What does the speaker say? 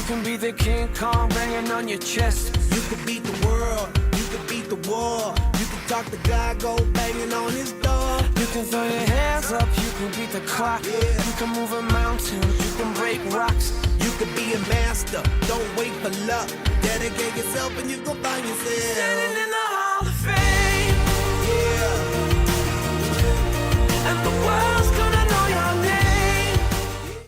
can be the King Kong banging on your chest. You could beat the world, you could beat the war. You can talk to God, go banging on his door. You can throw your hands up, you can beat the clock. Yeah. You can move a mountain, you can break rocks. You could be a master, don't wait for luck. Dedicate yourself and you gon' find yourself. Standing in